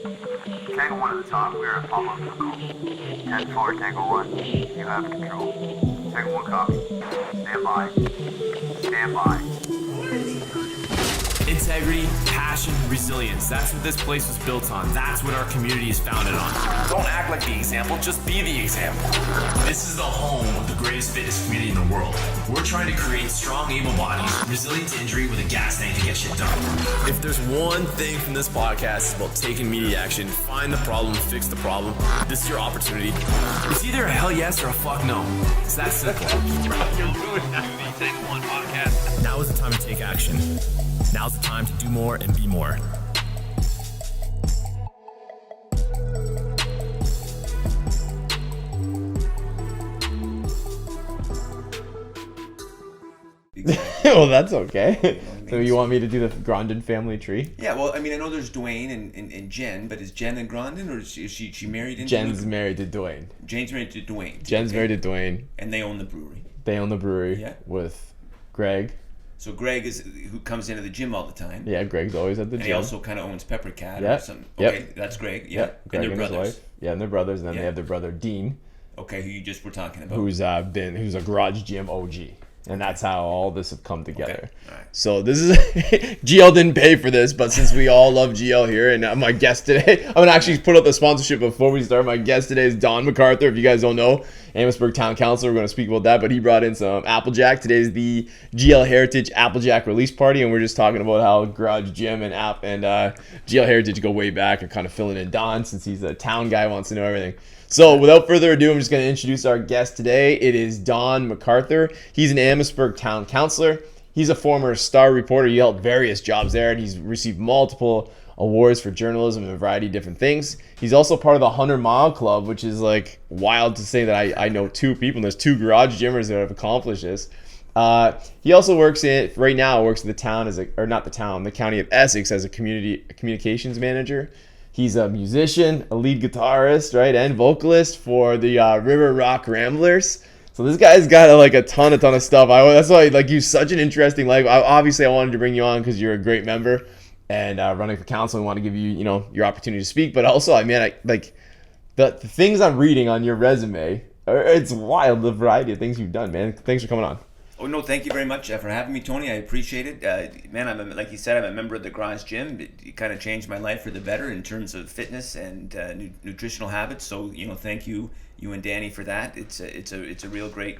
Tango 1 at the top, we're at Pop Up Vehicle. 10-4, Tango 1, you have control. Tango 1 copy. Stand by. Stand by. Integrity, passion, resilience. That's what this place was built on. That's what our community is founded on. Don't act like the example, just be the example. This is the home of the greatest fitness community in the world. We're trying to create strong, able bodies, resilient to injury with a gas tank to get shit done. If there's one thing from this podcast, it's about taking immediate action, find the problem, fix the problem. This is your opportunity. It's either a hell yes or a fuck no. It's that simple. You're ruining the Tango 1 podcast. Now is the time to take action. Now's the time to do more and be more. Well, that's okay. So you want me to do the Grondin family tree? Yeah, well, I mean, I know there's Dwayne and Jen, but is Jen and Grondin, or is she married into Jen's married to Dwayne. Jane's married to Dwayne. Jen's married to Dwayne. And they own the brewery. They own the brewery Yeah. with Greg. So Greg is who comes into the gym all the time. Yeah, Greg's always at the And gym. he also kind of owns Pepper Cat Yep. or something. Yep. Okay, that's Greg. Yeah. Yep. Greg and their his brothers. wife. Yeah, and their brothers. And then Yeah. they have their brother Dean, Okay, who you just were talking about. who's a garage gym OG. And that's how all this have come together. All right. So this is GL didn't pay for this, but since we all love GL here, and my guest today, I'm gonna actually put up the sponsorship before we start. My guest today is Don McArthur. If you guys don't know, Amherstburg Town Councillor. We're gonna speak about that, but he brought in some Applejack. Today is the GL Heritage Applejack release party, and we're just talking about how Garage Gym and GL Heritage go way back, and kind of filling in Don since he's a town guy, wants to know everything. So without further ado, I'm just going to introduce our guest today. It is Don McArthur. He's an Amherstburg Town Councillor. He's a former Star reporter. He held various jobs there, and he's received multiple awards for journalism and a variety of different things. He's also part of the 100 Mile Club, which is like wild to say that I know two people. And there's two garage gymmers that have accomplished this. He also works in the town the county of Essex as a communications manager. He's a musician, a lead guitarist, right, and vocalist for the River Rock Ramblers. So this guy's got a ton of stuff. That's why he's such an interesting life. Obviously, I wanted to bring you on because you're a great member and running for council. We want to give you, your opportunity to speak. But also, the things I'm reading on your resume, it's wild, the variety of things you've done, man. Thanks for coming on. Oh, no, thank you very much for having me, Tony. I appreciate it. Man, like you said, I'm a member of the Garage Gym. It kind of changed my life for the better in terms of fitness and nutritional habits. So, thank you and Danny for that. It's a real great.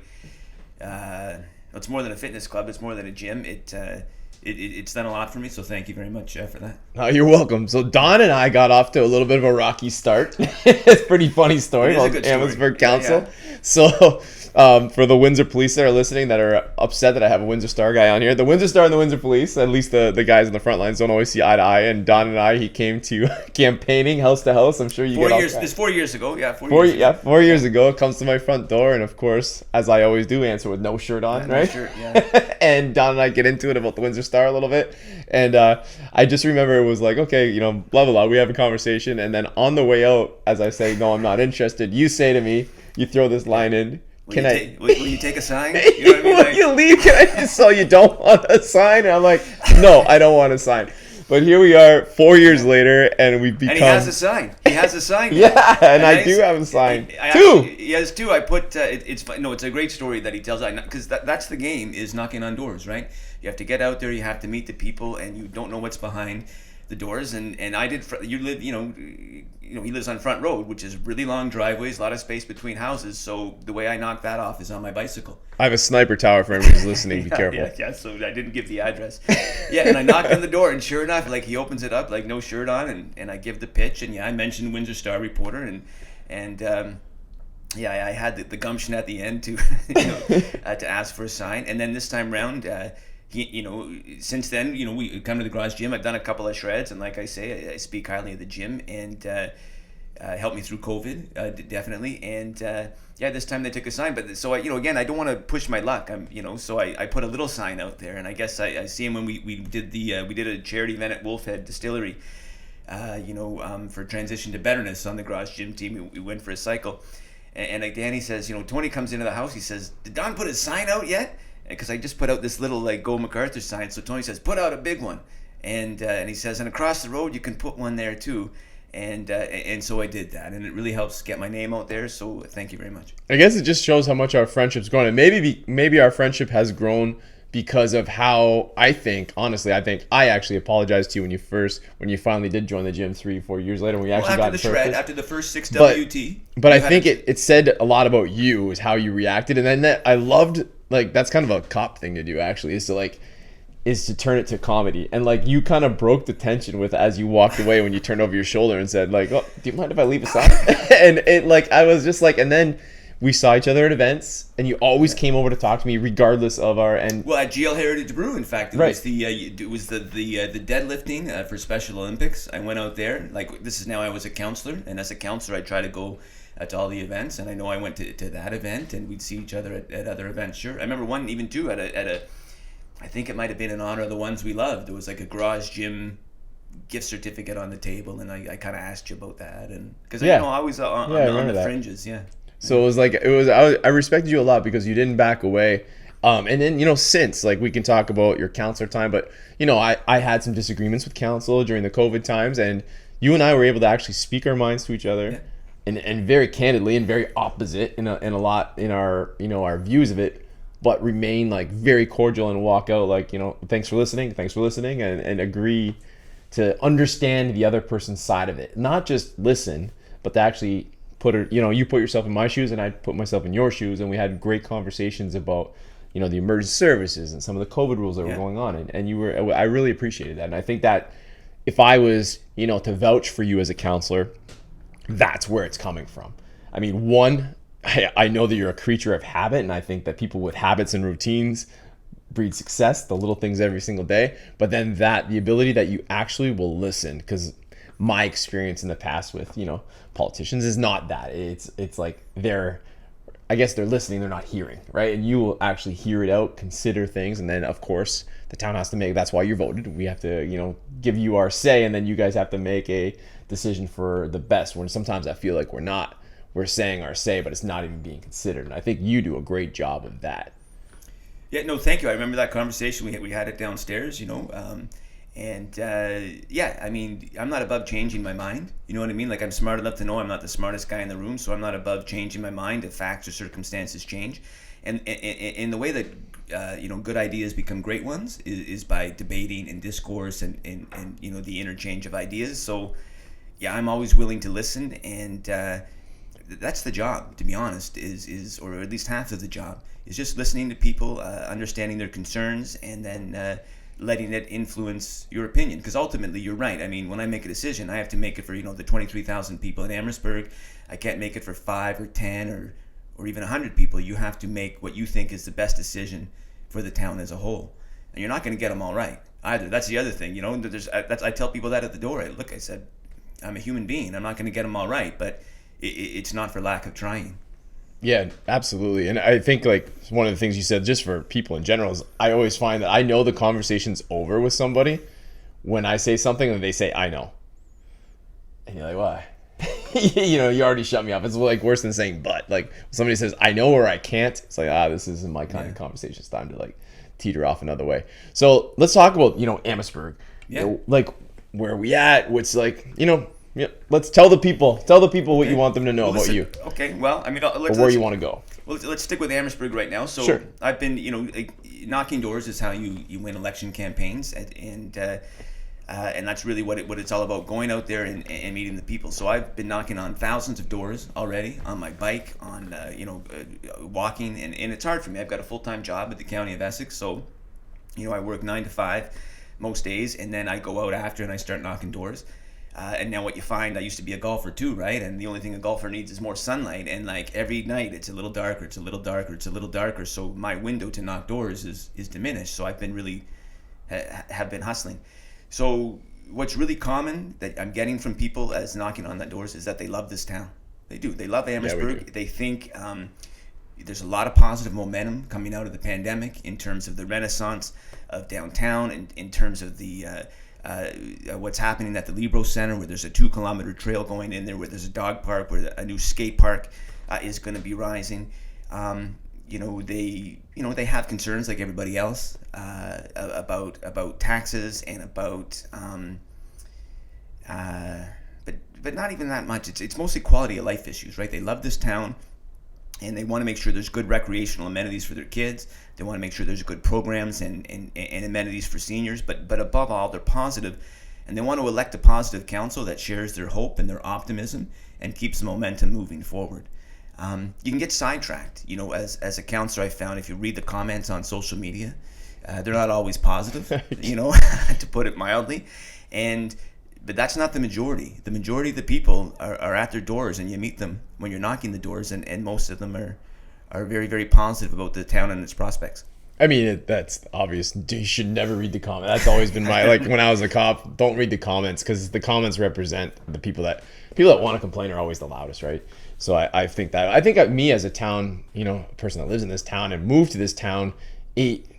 It's more than a fitness club. It's more than a gym. It's done a lot for me. So thank you very much for that. Oh, you're welcome. So Don and I got off to a little bit of a rocky start. It's a pretty funny story about Amherstburg Council. Yeah. So. For the Windsor police that are listening that are upset that I have a Windsor Star guy on here, the Windsor Star and the Windsor police, at least the guys on the front lines don't always see eye to eye. And Don and I, he came to campaigning house to house. I'm sure you get 4 years. It's 4 years ago. Yeah, 4 years ago. It comes to my front door, and of course, as I always do, answer with no shirt on, right? No shirt, yeah. And Don and I get into it about the Windsor Star a little bit, and I just remember it was like, okay, blah blah blah. We have a conversation, and then on the way out, as I say, no, I'm not interested. You say to me, you throw this line in. Will you take a sign? You know what I mean? Will you leave? So you don't want a sign? And I'm like, no, I don't want a sign. But here we are 4 years later, and we've become... And he has a sign. He has a sign. Yeah, and I do have a sign. Two! He has two. I put... it's a great story that he tells. Because that's the game, is knocking on doors, right? You have to get out there, you have to meet the people, and you don't know what's behind the doors. And I did... You live, he lives on Front Road, which is really long driveways, a lot of space between houses. So the way I knock that off is on my bicycle. I have a sniper tower for anyone who's listening. Be careful. Yeah, so I didn't give the address. Yeah, and I knocked on the door, and sure enough, he opens it up, no shirt on, and I give the pitch, and I mentioned Windsor Star reporter, and I had the gumption at the end to to ask for a sign. And then this time round, since then, we come to the Garage Gym. I've done a couple of shreds, and like I say, I speak highly of the gym, and helped me through COVID, definitely. And this time they took a sign. But so again, I don't want to push my luck. So I put a little sign out there, and I guess I see him when we did a charity event at Wolfhead Distillery. For transition to betterness on the Garage Gym team. We went for a cycle, and Danny says, Tony comes into the house. He says, "Did Don put his sign out yet?" Because I just put out this little Go McArthur sign. So Tony says, "Put out a big one," and he says, "And across the road you can put one there too." And so I did that, and it really helps get my name out there. So thank you very much. I guess it just shows how much our friendship's grown, and maybe our friendship has grown because of how I think I actually apologized to you when you finally did join the gym 3-4 years later when we actually got After the shred, purpose. after the first 6 But- WT. But I think it said a lot about you, is how you reacted, and then I loved, like, that's kind of a cop thing to do actually, is to turn it to comedy, and like you kind of broke the tension with as you walked away when you turned over your shoulder and said like, "Oh, do you mind if I leave aside?" And it like I was just like, and then we saw each other at events, and you always came over to talk to me regardless of our and. Well, at GL Heritage Brew, in fact, it Right. was the deadlifting for Special Olympics. I went out there. Like, this is now I was a counselor, and as a counselor, I try to go to all the events. And I know I went to that event, and we'd see each other at other events. Sure, I remember one even too at a I think it might have been in honor of the ones we loved. There was like a garage gym gift certificate on the table, and I kind of asked you about that, and because Yeah. I was on I remember the that. fringes, yeah. So I respected you a lot because you didn't back away. And then, since, like, we can talk about your counselor time, but, I had some disagreements with council during the COVID times, and you and I were able to actually speak our minds to each other and very candidly and very opposite in a lot in our, our views of it, but remain like very cordial and walk out like, thanks for listening, and agree to understand the other person's side of it. Not just listen, but to actually you put yourself in my shoes and I put myself in your shoes, and we had great conversations about, the emergency services and some of the COVID rules that were going on. And I really appreciated that. And I think that if I was, to vouch for you as a counselor, that's where it's coming from. I mean, one, I know that you're a creature of habit, and I think that people with habits and routines breed success, the little things every single day. But then the ability that you actually will listen, because my experience in the past with, politicians is not that. It's like they're listening, they're not hearing, right? And you will actually hear it out, consider things, and then of course the town has to make, that's why you're voted. We have to, give you our say, and then you guys have to make a decision for the best, when sometimes I feel like we're saying our say, but it's not even being considered. And I think you do a great job of that. Yeah, no, thank you. I remember that conversation. We had it downstairs, I mean, I'm not above changing my mind. You know what I mean? Like, I'm smart enough to know I'm not the smartest guy in the room, so I'm not above changing my mind if facts or circumstances change. And in the way that, good ideas become great ones is by debating and discourse and the interchange of ideas. So, yeah, I'm always willing to listen, and that's the job, to be honest, is or at least half of the job is just listening to people, understanding their concerns, and then letting it influence your opinion. Because ultimately, you're right. I mean, when I make a decision, I have to make it for the 23,000 people in Amherstburg. I can't make it for 5 or 10 or even 100 people. You have to make what you think is the best decision for the town as a whole, and you're not going to get them all right either. That's the other thing. I tell people that at the door. I said, I'm a human being. I'm not going to get them all right, but it's not for lack of trying. Yeah, absolutely. And I think like one of the things you said, just for people in general, is I always find that I know the conversation's over with somebody when I say something and they say, I know. And you're like, why? You already shut me up. It's like worse than saying but. Like somebody says, I know or I can't. It's like, this isn't my kind of conversation. It's time to like teeter off another way. So let's talk about, Amherstburg. Yeah. Like where are we at? What's like, let's tell the people what you want them to know about you. Okay, well, I mean, Or where you want to go. Well, let's stick with Amherstburg right now. So Sure. I've been, knocking doors is how you win election campaigns, and that's really what it's all about, going out there and meeting the people. So I've been knocking on thousands of doors already on my bike, on walking, and it's hard for me. I've got a full-time job at the County of Essex, so I work 9 to 5 most days, and then I go out after and I start knocking doors. And now what you find, I used to be a golfer too, right? And the only thing a golfer needs is more sunlight. And like every night it's a little darker, it's a little darker, it's a little darker. So my window to knock doors is diminished. So I've been really, have been hustling. So what's really common that I'm getting from people as knocking on that doors is that they love this town. They do. They love Amherstburg. do. They think there's a lot of positive momentum coming out of the pandemic in terms of the renaissance of downtown, and in terms of the what's happening at the Libro Center, where there's a 2-kilometer trail going in there, where there's a dog park, where a new skate park is going to be rising. They have concerns like everybody else about taxes and about but but not even that much. It's mostly quality of life issues, right? They love this town, and they want to make sure there's good recreational amenities for their kids. They want to make sure there's good programs and amenities for seniors. But above all, they're positive, and they want to elect a positive council that shares their hope and their optimism and keeps the momentum moving forward. You can get sidetracked, as a councillor. I found if you read the comments on social media, they're not always positive, to put it mildly. But that's not the majority. The majority of the people are at their doors, and you meet them when you're knocking the doors, and most of them are very, very positive about the town and its prospects. I mean, that's obvious. You should never read the comments. That's always been my, like, when I was a cop, don't read the comments, because the comments represent the people that want to complain are always the loudest, right? So I think me as a town, a person that lives in this town and moved to this town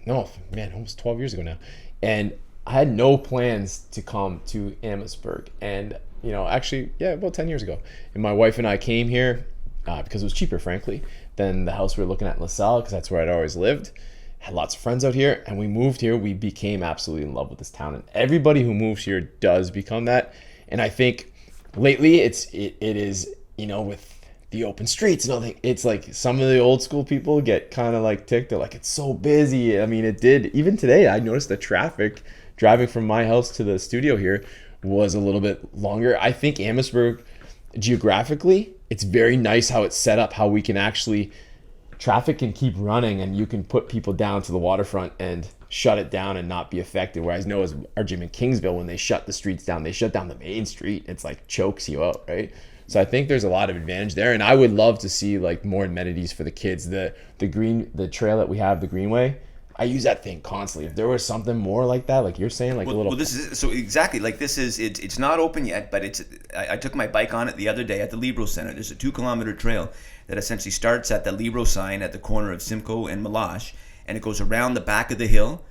almost 12 years ago now. And I had no plans to come to Amherstburg. And, about 10 years ago. And my wife and I came here because it was cheaper, frankly, than the house we were looking at in LaSalle, because that's where I'd always lived. Had lots of friends out here, and we moved here. We became absolutely in love with this town, and everybody who moves here does become that. And I think lately it is, with the open streets and all that, it's like some of the old school people get kind of like ticked. They're like, it's so busy. I mean, it did. Even today, I noticed the traffic driving from my house to the studio here was a little bit longer. I think Amherstburg, geographically, it's very nice how it's set up, how we can actually, traffic can keep running and you can put people down to the waterfront and shut it down and not be affected. Whereas I know as our gym in Kingsville, when they shut the streets down, they shut down the main street. It's like chokes you out, right? So I think there's a lot of advantage there, and I would love to see like more amenities for the kids. The trail that we have, the Greenway, I use that thing constantly. If there was something more like that, like you're saying, like a little. Well, this is so exactly like this is. It's not open yet, but I took my bike on it the other day at the Libro Center. There's a 2-kilometer trail that essentially starts at the Libro sign at the corner of Simcoe and Melash, and it goes around the back of the hill,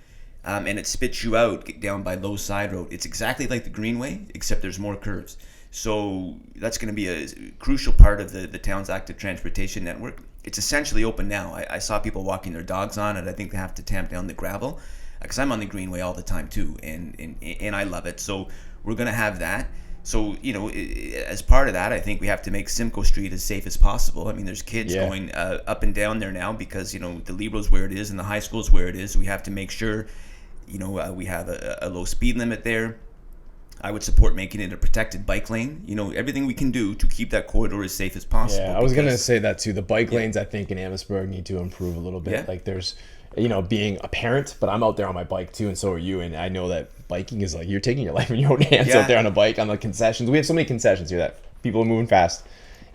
and it spits you out down by Low Side Road. It's exactly like the Greenway, except there's more curves. So that's going to be a crucial part of the town's active transportation network. It's essentially open now. I saw people walking their dogs on it. I think they have to tamp down the gravel, because I'm on the Greenway all the time too, and I love it. So we're going to have that. So, as part of that, I think we have to make Simcoe Street as safe as possible. I mean, there's kids going up and down there now because, the Libro's where it is and the high school's where it is. So we have to make sure, we have a low speed limit there. I would support making it a protected bike lane. Everything we can do to keep that corridor as safe as possible. Yeah, I was going to say that too. The bike lanes, I think, in Amherstburg need to improve a little bit. Yeah. Like there's, being a parent, but I'm out there on my bike too, and so are you. And I know that biking is like, you're taking your life in your own hands out there on a bike, on the concessions. We have so many concessions here that people are moving fast.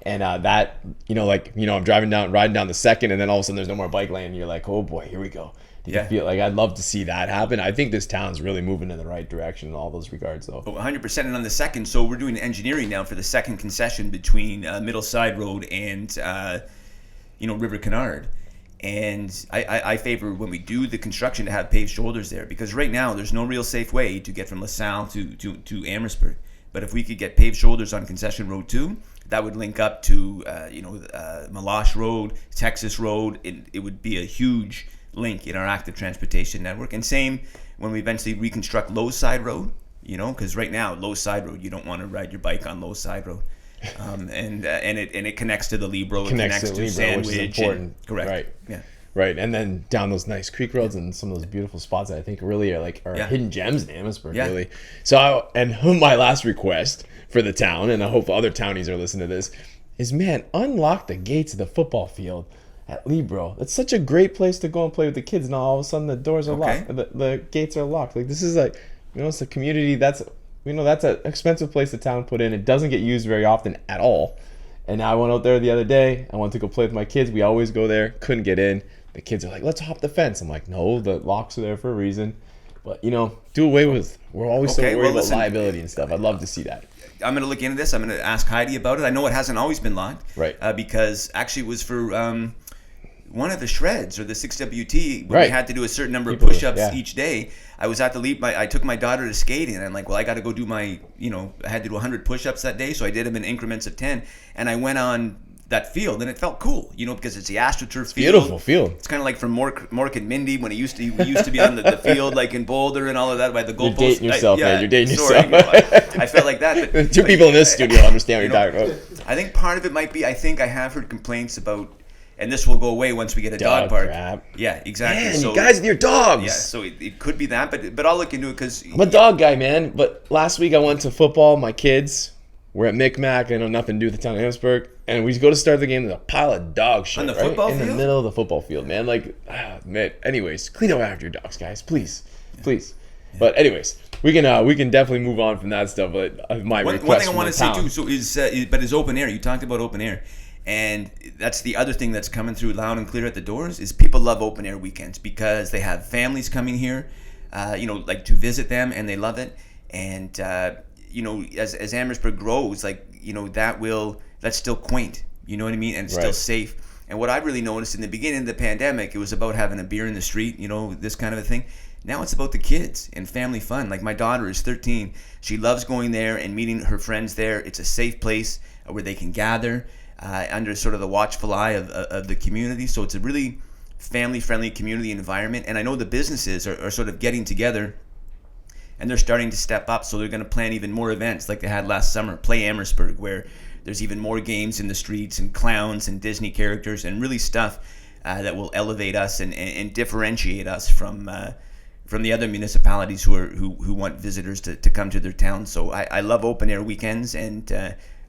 And I'm riding down the second, and then all of a sudden there's no more bike lane. And you're like, oh boy, here we go. You feel like I'd love to see that happen. I think this town's really moving in the right direction in all those regards, though. 100%. And on the second, so we're doing engineering now for the second concession between Middle Side Road and River Canard. And I favor, when we do the construction, to have paved shoulders there, because right now there's no real safe way to get from LaSalle to Amherstburg. But if we could get paved shoulders on Concession Road 2, that would link up to Melash Road, Texas Road. It would be a huge link in our active transportation network. And same when we eventually reconstruct Low Side Road, because right now Low Side Road, you don't want to ride your bike on Low Side Road. And it connects to the Libro, it connects to Sandwich, which is important. Correct. Right. Yeah. Right, and then down those nice creek roads and some of those beautiful spots that I think really are hidden gems in Amherstburg, really. So, my last request for the town, and I hope other townies are listening to this, is, man, unlock the gates of the football field at Libro. It's such a great place to go and play with the kids, and all of a sudden the doors are locked, the gates are locked. Like, this is it's a community that's an expensive place the town put in. It doesn't get used very often at all. And I went out there the other day. I wanted to go play with my kids. We always go there. Couldn't get in. The kids are like, let's hop the fence. I'm like, no, the locks are there for a reason. But, do away with, we're always so worried about liability and stuff. I'd love to see that. I'm going to look into this. I'm going to ask Heidi about it. I know it hasn't always been locked. Right. Because actually it was for one of the shreds or the 6WT when we had to do a certain number of push-ups each day. I was at the leap. I took my daughter to skating, and I'm like, well, I got to go do my, I had to do 100 push-ups that day, so I did them in increments of 10. And I went on that field, and it felt cool, because it's the AstroTurf field. Beautiful field. It's kind of like from Mork and Mindy when we used to be on the field like in Boulder and all of that by the goalpost. You're dating yourself, man. You're dating sorry, yourself. I felt like that. But, Two people in this studio understand what you're talking about. I think part of it might be, I think I have heard complaints about, and this will go away once we get a dog park. Crap. Yeah, exactly. Man, so, you guys and your dogs. Yeah, so it could be that, but I'll look into it because I'm a dog guy, man. But last week I went to football. My kids were at Micmac. I know nothing to do with the town of Amherstburg. And we go to start the game. There's a pile of dog shit on the football in field? the middle of the football field, man. Man. Anyways, clean up after your dogs, guys, please. Yeah. But anyways, we can definitely move on from that stuff. But my request one thing I from want the to say town. too, so is open air. You talked about open air, and that's the other thing that's coming through loud and clear at the doors is people love open air weekends because they have families coming here, like to visit them, and they love it. And as Amherstburg grows, that's still quaint. You know what I mean? And it's still safe. And what I really noticed in the beginning of the pandemic, it was about having a beer in the street, this kind of a thing. Now it's about the kids and family fun. Like my daughter is 13. She loves going there and meeting her friends there. It's a safe place where they can gather under sort of the watchful eye of the community. So it's a really family-friendly community environment. And I know the businesses are sort of getting together and they're starting to step up. So they're going to plan even more events like they had last summer, Play Amherstburg, where there's even more games in the streets and clowns and Disney characters and really stuff that will elevate us and differentiate us from the other municipalities who want visitors to come to their town. So I love open air weekends, and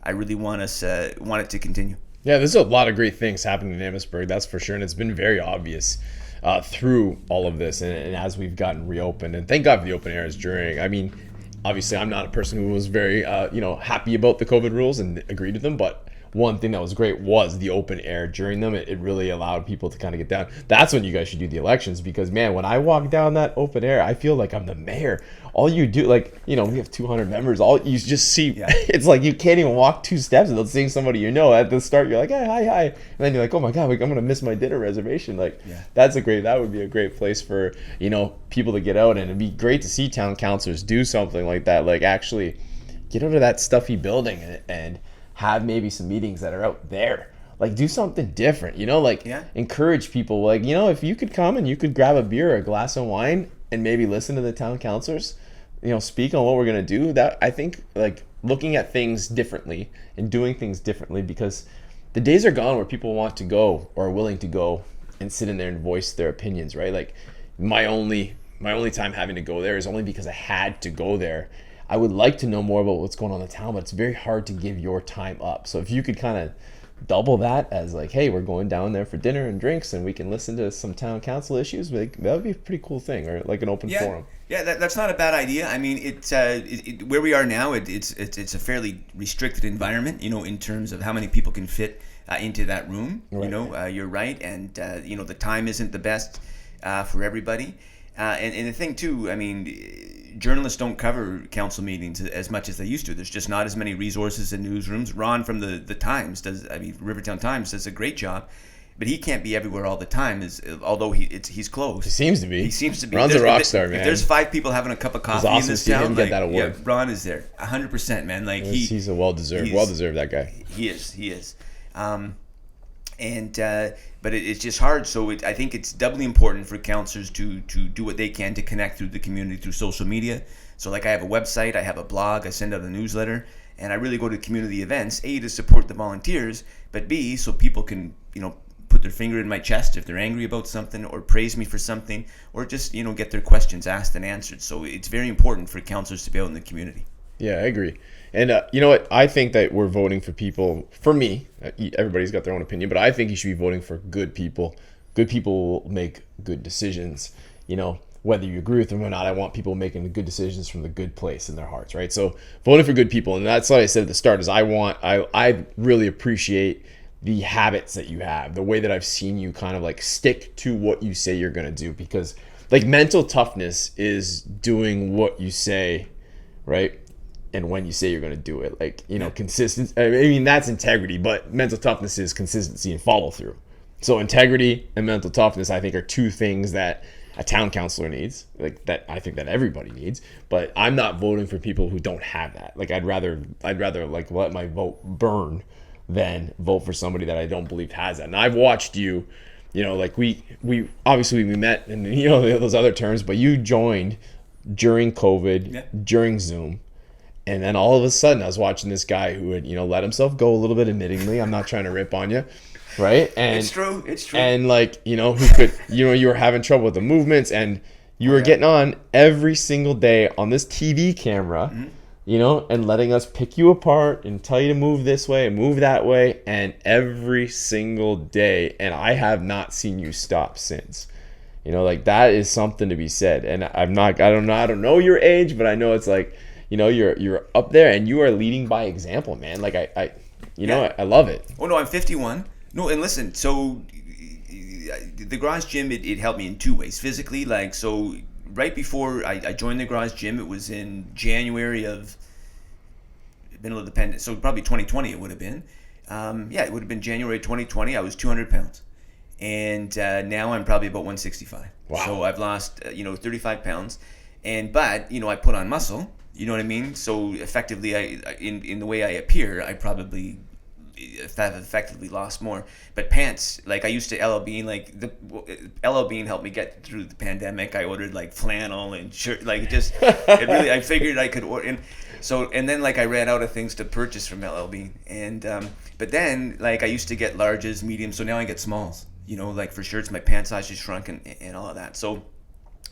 I really want it to continue. Yeah, there's a lot of great things happening in Amherstburg, that's for sure, and it's been very obvious through all of this, and as we've gotten reopened, and thank God for the open airs during. I mean, obviously, I'm not a person who was very, happy about the COVID rules and agreed to them, but one thing that was great was the open air during them. It really allowed people to kind of get down. That's when you guys should do the elections because, man, when I walk down that open air, I feel like I'm the mayor. All you do, we have 200 members. All you just see, it's like you can't even walk 2 steps without seeing somebody at the start. You're like, hey, hi. And then you're like, oh my God, I'm going to miss my dinner reservation. That would be a great place for, people to get out. And it'd be great to see town councilors do something like that. Like actually get out of that stuffy building and have maybe some meetings that are out there. Do something different, encourage people. If you could come and you could grab a beer or a glass of wine and maybe listen to the town councilors, speak on what we're going to do. That I think looking at things differently and doing things differently, because the days are gone where people want to go or are willing to go and sit in there and voice their opinions, right? My only time having to go there is only because I had to go there. I would like to know more about what's going on in the town, but it's very hard to give your time up. So if you could kind of double that as hey, we're going down there for dinner and drinks and we can listen to some town council issues, that would be a pretty cool thing, or an open forum. Yeah, that's not a bad idea. I mean, where we are now, it's a fairly restricted environment, in terms of how many people can fit into that room. Right. You're right, and the time isn't the best for everybody. And the thing too, I mean, journalists don't cover council meetings as much as they used to. There's just not as many resources in newsrooms. Ron from the Times Rivertown Times does a great job, but he can't be everywhere all the time. Although he's close. He seems to be. Ron's a rock star, man. If there's 5 people having a cup of coffee in this town, get that award. Yeah, Ron is there, 100%, man. He's a well deserved that guy. He is. But it's just hard. So I think it's doubly important for councillors to do what they can to connect through the community through social media. So I have a website, I have a blog, I send out a newsletter, and I really go to community events, A, to support the volunteers, but B, so people can, put their finger in my chest if they're angry about something or praise me for something or just, get their questions asked and answered. So it's very important for councillors to be out in the community. Yeah, I agree. And you know what? I think that we're voting for people. For me, everybody's got their own opinion, but I think you should be voting for good people. Good people will make good decisions. Whether you agree with them or not, I want people making the good decisions from the good place in their hearts, right? So voting for good people, and that's what I said at the start. Is I really appreciate the habits that you have, the way that I've seen you kind of stick to what you say you're gonna do, because mental toughness is doing what you say, right? And when you say you're going to do it, consistency. I mean, that's integrity, but mental toughness is consistency and follow through. So integrity and mental toughness, I think, are 2 things that a town councilor needs, that I think that everybody needs. But I'm not voting for people who don't have that. I'd rather let my vote burn than vote for somebody that I don't believe has that. And I've watched you, like we obviously we met and those other terms, but you joined during COVID, during Zoom. And then all of a sudden I was watching this guy who had, let himself go a little bit, admittingly. I'm not trying to rip on you. Right. And it's true. And who could, you were having trouble with the movements, and you were getting on every single day on this TV camera, and letting us pick you apart and tell you to move this way and move that way, and every single day. And I have not seen you stop since. That is something to be said. And I don't know your age, but I know it's you're up there and you are leading by example, man. I love it. Oh no, I'm 51. No, and listen, so the garage gym, it helped me in two ways. Physically, so right before I joined the garage gym, it was in January of middle of the pandemic, so probably 2020 it would have been. It would have been January 2020. I was 200 pounds. And now I'm probably about 165. Wow. So I've lost, 35 pounds. But I put on muscle, you know what I mean? So effectively, in the way I appear, I probably have effectively lost more. But pants, I used to LL Bean, LL Bean helped me get through the pandemic. I ordered flannel and shirt, I figured I could order. And then I ran out of things to purchase from LL Bean. And, but then I used to get larges, mediums, so now I get smalls, for shirts, my pant size just shrunk and all of that. So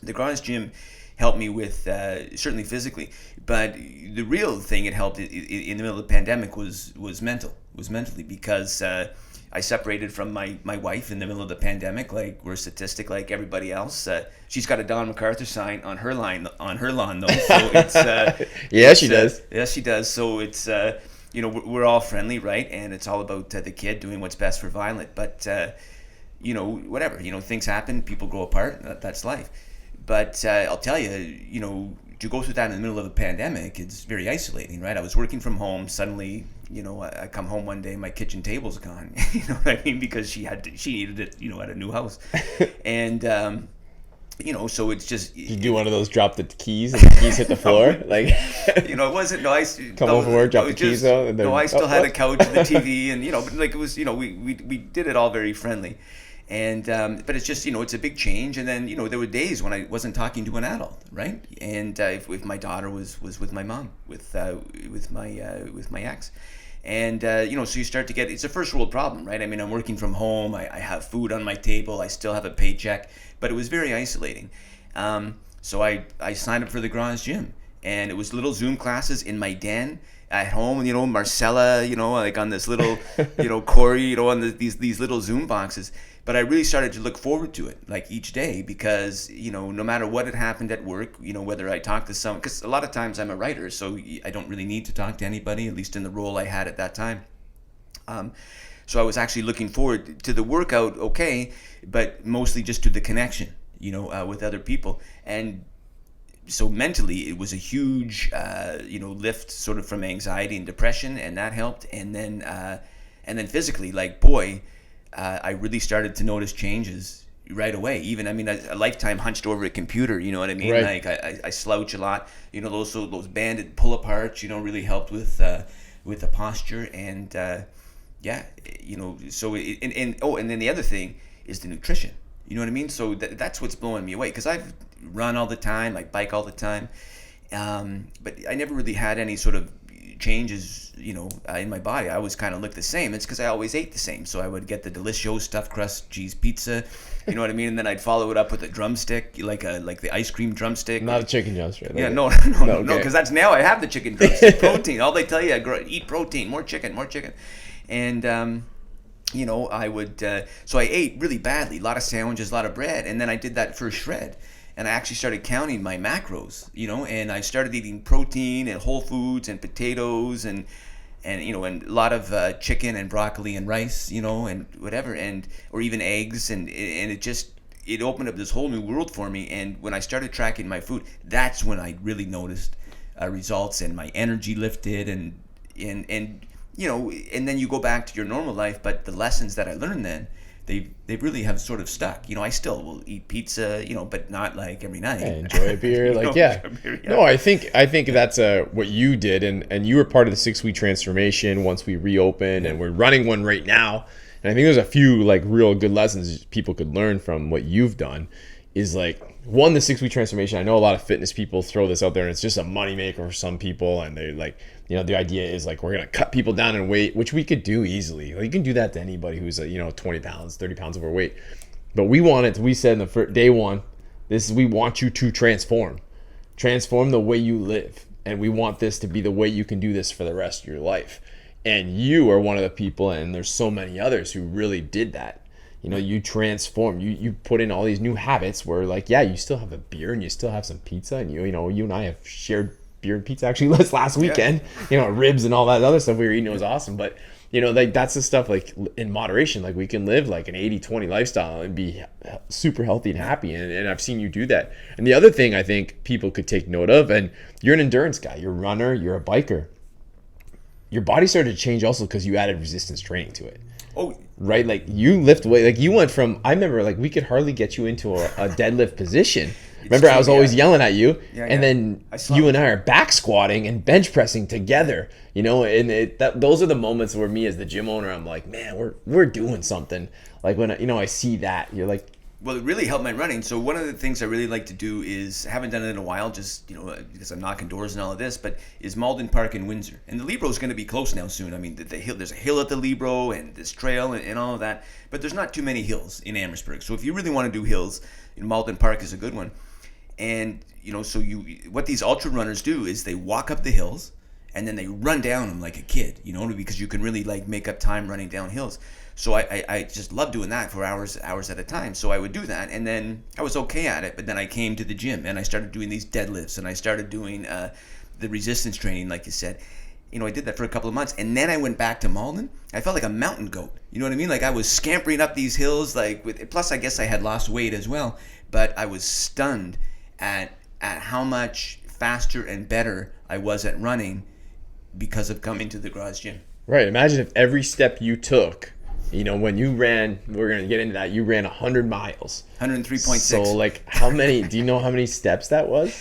the garage gym helped me with, certainly physically, but the real thing it helped in the middle of the pandemic was mentally, because I separated from my wife in the middle of the pandemic. We're a statistic like everybody else. She's got a Don McArthur sign on her lawn though. So it's yeah, she does. Yes, she does. So it's we're all friendly, right? And it's all about the kid doing what's best for Violet. But whatever, things happen, people grow apart. That's life. But I'll tell you, to go through that in the middle of a pandemic, it's very isolating, right? I was working from home. Suddenly, I come home one day, my kitchen table's gone. You know what I mean? Because she needed it, at a new house. And, so it's just... Did you do one of those drop the keys and the keys hit the floor? It wasn't... No, come over work, drop the keys out. And then, I still had a couch and the TV and, but it was, we did it all very friendly. And but it's just it's a big change. And then there were days when I wasn't talking to an adult, right? And if my daughter was with my mom, with my ex, and so you start to get, it's a first world problem, right? I mean, I'm working from home, I have food on my table, I still have a paycheck, but it was very isolating. So I signed up for the garage gym, and it was little Zoom classes in my den at home, Marcella, on this little, Corey, on these little Zoom boxes. But I really started to look forward to it, each day, because, no matter what had happened at work, whether I talked to someone, because a lot of times I'm a writer, so I don't really need to talk to anybody, at least in the role I had at that time. So I was actually looking forward to the workout, okay, but mostly just to the connection, with other people. And so mentally, it was a huge, lift sort of from anxiety and depression, and that helped. And then physically, I really started to notice changes right away. Even, a lifetime hunched over a computer, you know what I mean? Right. I slouch a lot. Those banded pull aparts, really helped with the posture. And so and then the other thing is the nutrition. You know what I mean? So that's what's blowing me away, because I've run all the time, I bike all the time, but I never really had any sort of changes, in my body. I always kind of looked the same. It's because I always ate the same. So I would get the delicious stuffed crust cheese pizza, you know what I mean? And then I'd follow it up with a drumstick, like the ice cream drumstick. Not a chicken drumstick. Yeah, no, because that's now I have the chicken drumstick. Protein. All they tell you, eat protein, more chicken. And I would, so I ate really badly, a lot of sandwiches, a lot of bread, and then I did that first shred. And I actually started counting my macros, and I started eating protein and whole foods and potatoes and a lot of chicken and broccoli and rice, and whatever, or even eggs, and it opened up this whole new world for me. And when I started tracking my food, that's when I really noticed results, and my energy lifted, and then you go back to your normal life. But the lessons that I learned then, they really have sort of stuck. I still will eat pizza, but not like every night. Enjoy a beer, like Beer, No, I think that's what you did, and you were part of the 6-week transformation once we reopened, and we're running one right now. And I think there's a few like real good lessons people could learn from what you've done. Is like, one, the 6-week transformation. I know a lot of fitness people throw this out there, and it's just a moneymaker for some people, and they like, the idea is like, we're gonna cut people down in weight, which we could do easily. Like, you can do that to anybody who's 20 pounds, 30 pounds overweight. But we said in the first, day one, we want you to transform the way you live, and we want this to be the way you can do this for the rest of your life. And you are one of the people, and there's so many others who really did that. You transform, you put in all these new habits where, like, yeah, you still have a beer and you still have some pizza, and you and I have shared beer and pizza actually last weekend, ribs and all that other stuff we were eating. It was awesome. But like, that's the stuff, like, in moderation, like, we can live like an 80-20 lifestyle and be super healthy and happy. And I've seen you do that. And the other thing I think people could take note of, and you're an endurance guy, you're a runner, you're a biker, your body started to change also because you added resistance training to it. Oh, right, like, you lift weight, like, you went from, I remember, like, we could hardly get you into a deadlift position. Remember, I was always yelling at you, and then you and I are back squatting and bench pressing together, and those are the moments where me as the gym owner, I'm like, man, we're doing something. Like, when I see that, you're like, well, it really helped my running. So one of the things I really like to do is, haven't done it in a while, just because I'm knocking doors and all of this, but is Malden Park in Windsor. And the Libro is going to be close now soon. I mean, the hill, there's a hill at the Libro and this trail and all of that, but there's not too many hills in Amherstburg. So if you really want to do hills, Malden Park is a good one. And so what these ultra runners do is they walk up the hills and then they run down them like a kid, because you can really, like, make up time running down hills. So I just love doing that for hours at a time. So I would do that, and then I was okay at it. But then I came to the gym and I started doing these deadlifts, and I started doing the resistance training, like you said. I did that for a couple of months, and then I went back to Malden. I felt like a mountain goat. You know what I mean? Like, I was scampering up these hills, like, plus I guess I had lost weight as well. But I was stunned at how much faster and better I was at running because of coming to the garage gym. Right. Imagine if every step you took, when you ran, we're going to get into that, you ran 100 miles. 103.6. So, like, do you know how many steps that was?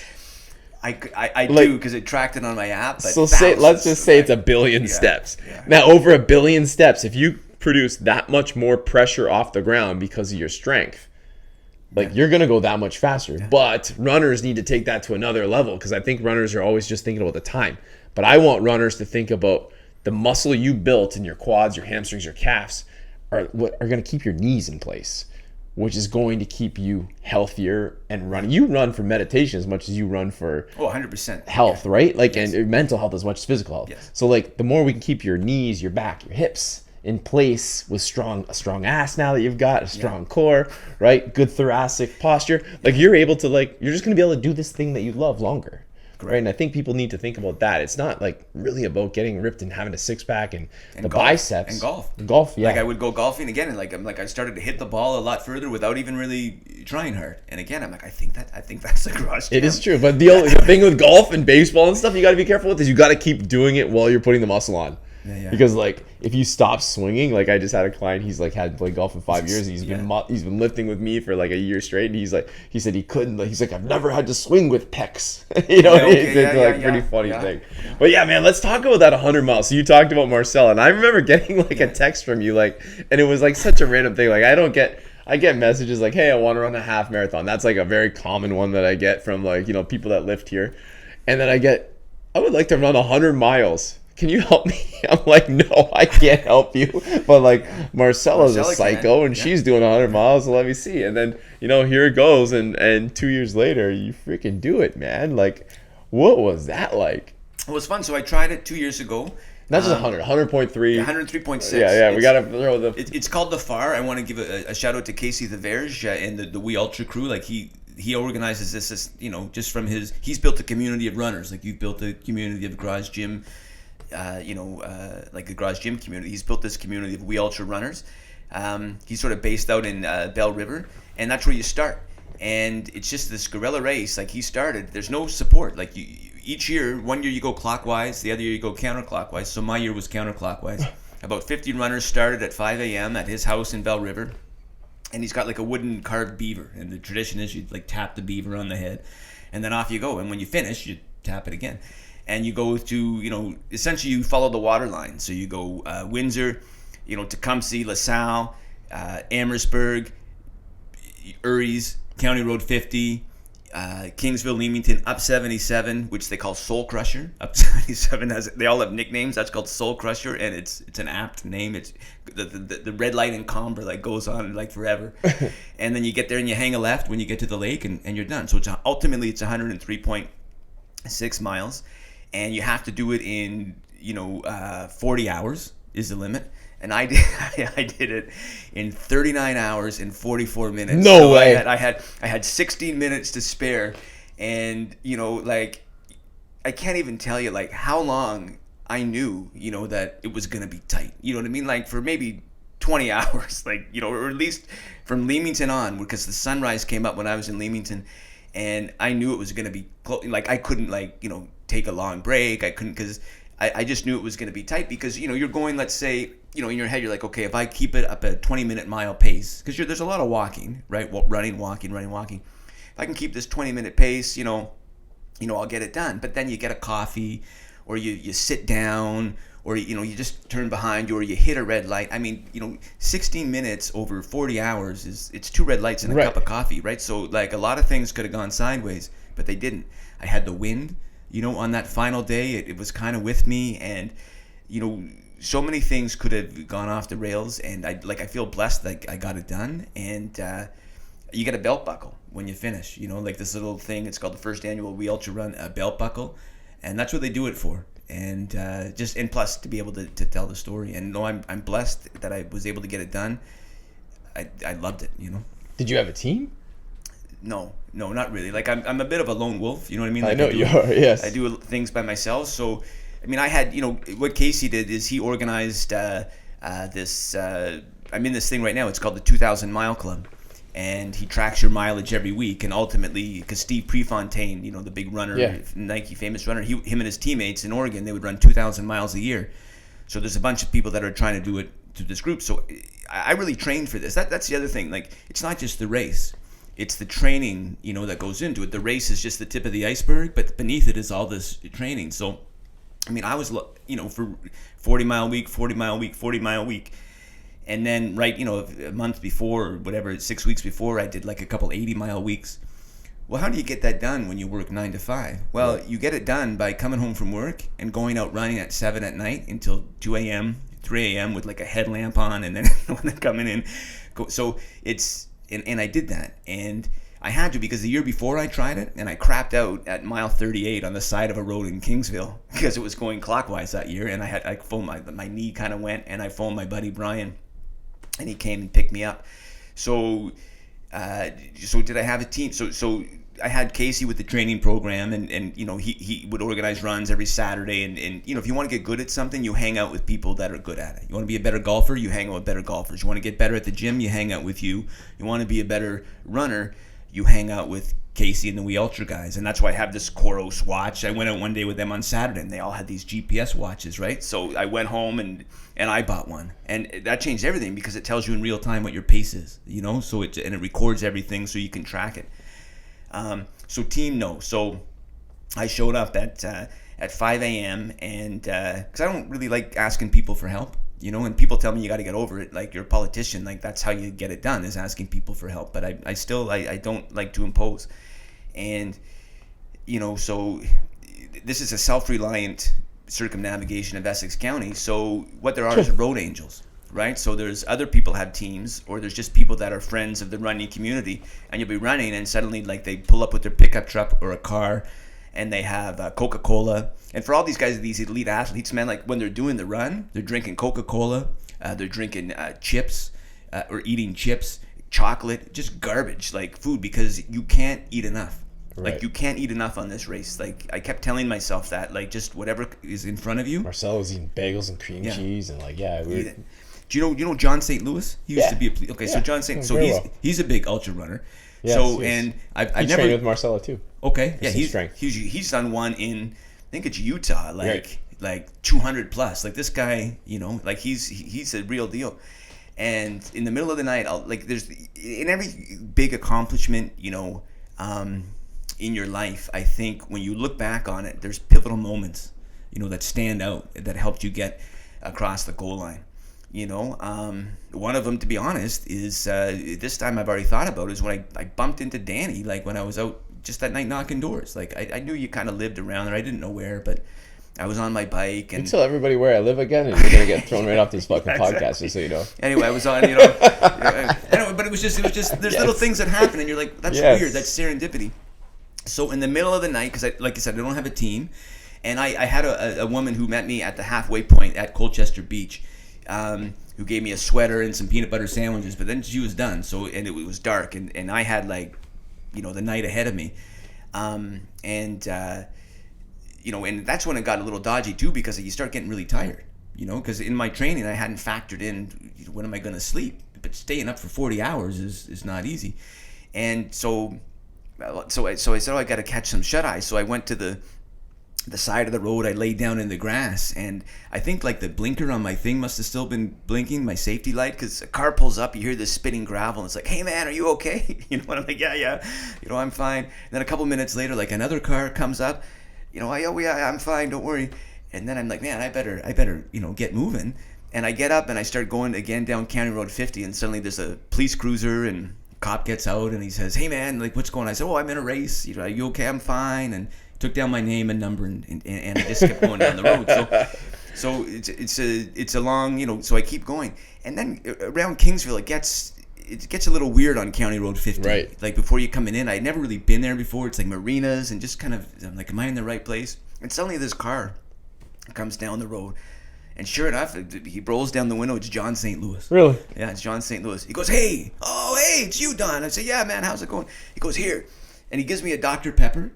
I do, because it tracked it on my app. But so let's just say it's 1 billion steps. Yeah. Now, over 1 billion steps, if you produce that much more pressure off the ground because of your strength, like, you're going to go that much faster. Yeah. But runners need to take that to another level, because I think runners are always just thinking about the time. But I want runners to think about the muscle you built in your quads, your hamstrings, your calves are going to keep your knees in place, which is going to keep you healthier and running. You run for meditation as much as you run for 100% health, right? Like, yes. And mental health as much as physical health. Yes. So, like, the more we can keep your knees, your back, your hips in place with a strong ass now that you've got a strong core, right? Good thoracic posture. Like, you're able to, like, you're just going to be able to do this thing that you love longer. Right, and I think people need to think about that. It's not, like, really about getting ripped and having a six-pack and the golf, biceps. And golf, yeah. Like, I would go golfing again, and I started to hit the ball a lot further without even really trying hard. And again, I'm like, I think that's the garage gym. It is true, but the thing with golf and baseball and stuff, you got to be careful with is you got to keep doing it while you're putting the muscle on. Yeah. Because, like, if you stop swinging, like, I just had a client, he's like hadn't played golf in 5 years, and he's been lifting with me for like a year straight, and he said he couldn't, like, he's like, I've never had to swing with pecs. Pretty funny thing. But yeah, man, let's talk about that 100 miles. So you talked about Marcel, and I remember getting like a text from you, like, and it was like such a random thing. Like, I get messages like, hey, I want to run a half marathon. That's like a very common one that I get from, like, people that lift here. And then I would like to run 100 miles. Can you help me? I'm like, no, I can't help you. But, like, Marcella's a psycho, and she's doing 100 miles, so let me see. And then, here it goes, and 2 years later, you freaking do it, man. Like, what was that like? It was fun. So I tried it 2 years ago. Not just 100, 100.3. 103.6. Yeah, we got to throw the... It's called The Far. I want to give a shout out to Casey the Verge and the We Ultra crew. Like, he organizes this as, just from he's built a community of runners. Like, you've built a community of garage gym, like a garage gym community. He's built this community of We Ultra runners. He's sort of based out in Bell River, and that's where you start. And it's just this guerrilla race. Like, he started, there's no support. Like, each year, one year you go clockwise, the other year you go counterclockwise. So my year was counterclockwise. About 50 runners started at 5 a.m. at his house in Bell River. and he's got like a wooden carved beaver, and the tradition is you like tap the beaver on the head, and then off you go. And when you finish, you tap it again, and you go to essentially you follow the water line. So you go Windsor, Tecumseh, LaSalle, Amherstburg, Urries, County Road 50, Kingsville, Leamington, up 77, which they call Soul Crusher. Up 77 they all have nicknames. That's called Soul Crusher, and it's an apt name. It's the red light in Comber like goes on like forever, and then you get there and you hang a left when you get to the lake, and you're done. So ultimately it's 103.6 miles, and you have to do it in 40 hours is the limit. And I did it in 39 hours and 44 minutes. No way. I had 16 minutes to spare, and I can't even tell you like how long I knew that it was gonna be tight. You know what I mean? Like for maybe 20 hours, or at least from Leamington on, because the sunrise came up when I was in Leamington, and I knew it was gonna be like I couldn't take a long break. I couldn't because I just knew it was gonna be tight because you're going, let's say. In your head, you're like, okay, if I keep it up a 20-minute mile pace, because there's a lot of walking, right? Running, walking. If I can keep this 20-minute pace, I'll get it done. But then you get a coffee, or you sit down, or you just turn behind you, or you hit a red light. I mean, 16 minutes over 40 hours it's 2 red lights and a cup of coffee, right? So like a lot of things could have gone sideways, but they didn't. I had the wind, on that final day. It was kind of with me, and so many things could have gone off the rails, and I feel blessed that I got it done. And you get a belt buckle when you finish, like this little thing. It's called the first annual We Ultra Run belt buckle, and that's what they do it for. And and plus to be able to tell the story. And I'm blessed that I was able to get it done. I loved it. Did you have a team? No, not really. Like I'm a bit of a lone wolf. You know what I mean? I know you are. Yes. I do things by myself. So. I mean, I had, what Casey did is he organized this, I'm in this thing right now, it's called the 2,000 Mile Club, and he tracks your mileage every week, and ultimately, because Steve Prefontaine, the big runner, Nike famous runner, him and his teammates in Oregon, they would run 2,000 miles a year. So there's a bunch of people that are trying to do it through this group. So I really trained for this. That's the other thing. Like, it's not just the race. It's the training, that goes into it. The race is just the tip of the iceberg, but beneath it is all this training. So I mean, I was, for 40-mile week, 40-mile week, 40-mile week. And then, a month before or whatever, 6 weeks before, I did like a couple 80-mile weeks. Well, how do you get that done when you work 9 to 5? Well, you get it done by coming home from work and going out running at 7 at night until 2 a.m., 3 a.m. with like a headlamp on, and then when they're coming in. So it's, and I did that. And I had to, because the year before I tried it, and I crapped out at mile 38 on the side of a road in Kingsville because it was going clockwise that year, and I phoned my knee kind of went, and I phoned my buddy Brian, and he came and picked me up. So did I have a team? So I had Casey with the training program, and he would organize runs every Saturday, and if you want to get good at something, you hang out with people that are good at it. You want to be a better golfer, you hang out with better golfers. You want to get better at the gym, you hang out with you. You want to be a better runner, you hang out with Casey and the We Ultra guys. And that's why I have this Coros watch. I went out one day with them on Saturday, and they all had these GPS watches, right? So I went home and I bought one. And that changed everything because it tells you in real time what your pace is, so it records everything so you can track it. So team, no. So I showed up at 5 a.m. and because I don't really like asking people for help. And people tell me you got to get over it. Like, you're a politician. Like, that's how you get it done, is asking people for help. But I still don't like to impose. And, so this is a self-reliant circumnavigation of Essex County. So what there are is road angels, right? So there's other people have teams, or there's just people that are friends of the running community. And you'll be running, and suddenly, like, they pull up with their pickup truck or a car, and they have Coca-Cola. And for all these guys, these elite athletes, man, like when they're doing the run, they're drinking Coca-Cola, they're drinking chips, or eating chips, chocolate, just garbage, like food, because you can't eat enough. Right. Like, you can't eat enough on this race. Like, I kept telling myself that, like, just whatever is in front of you. Marcel was eating bagels and cream cheese, and do you know John St. Louis? He used to be so John St. So he's a big ultra runner. Yes, so and I've never trained with Marcelo too. Okay, yeah, he's done one in, I think it's Utah, like 200 plus. Like, this guy, like he's a real deal. And in the middle of the night, there's in every big accomplishment, in your life, I think when you look back on it, there's pivotal moments, that stand out, that helped you get across the goal line. One of them, to be honest, is this time I've already thought about, is when I bumped into Danny, like when I was out just that night knocking doors. Like I knew you kind of lived around there. I didn't know where, but I was on my bike. And you tell everybody where I live again, and you're going to get thrown right off this fucking podcast, just so you know. Anyway, I was on, anyway, but it was just, there's little things that happen, and you're like, that's weird, that's serendipity. So in the middle of the night, because like I said, I don't have a team, and I had a woman who met me at the halfway point at Colchester Beach, who gave me a sweater and some peanut butter sandwiches, but then she was done. So, and it was dark, and I had the night ahead of me, and that's when it got a little dodgy too, because you start getting really tired, because in my training I hadn't factored in, when am I going to sleep? But staying up for 40 hours is not easy, and so I said, I got to catch some shut eye. So I went to the side of the road. I laid down in the grass, and I think the blinker on my thing must have still been blinking, my safety light, because a car pulls up, you hear this spitting gravel, and it's like, hey man, are you okay? And I'm like, yeah, I'm fine. And then a couple minutes later, another car comes up, I'm fine, don't worry. And then I'm like, man, I better get moving. And I get up and I start going again down County Road 50, and suddenly there's a police cruiser, and cop gets out, and he says, hey man, what's going on? I said, I'm in a race. Are you okay? I'm fine. And took down my name and number, and I just kept going down the road. So it's a long, so I keep going. And then around Kingsville, it gets a little weird on County Road 50. Right. Before you come in, I'd never really been there before. It's marinas, and just kind of, I'm like, am I in the right place? And suddenly this car comes down the road, and sure enough, he rolls down the window. It's John St. Louis. Really? Yeah, it's John St. Louis. He goes, hey, it's you, Don. I say, yeah, man, how's it going? He goes, here. And he gives me a Dr. Pepper.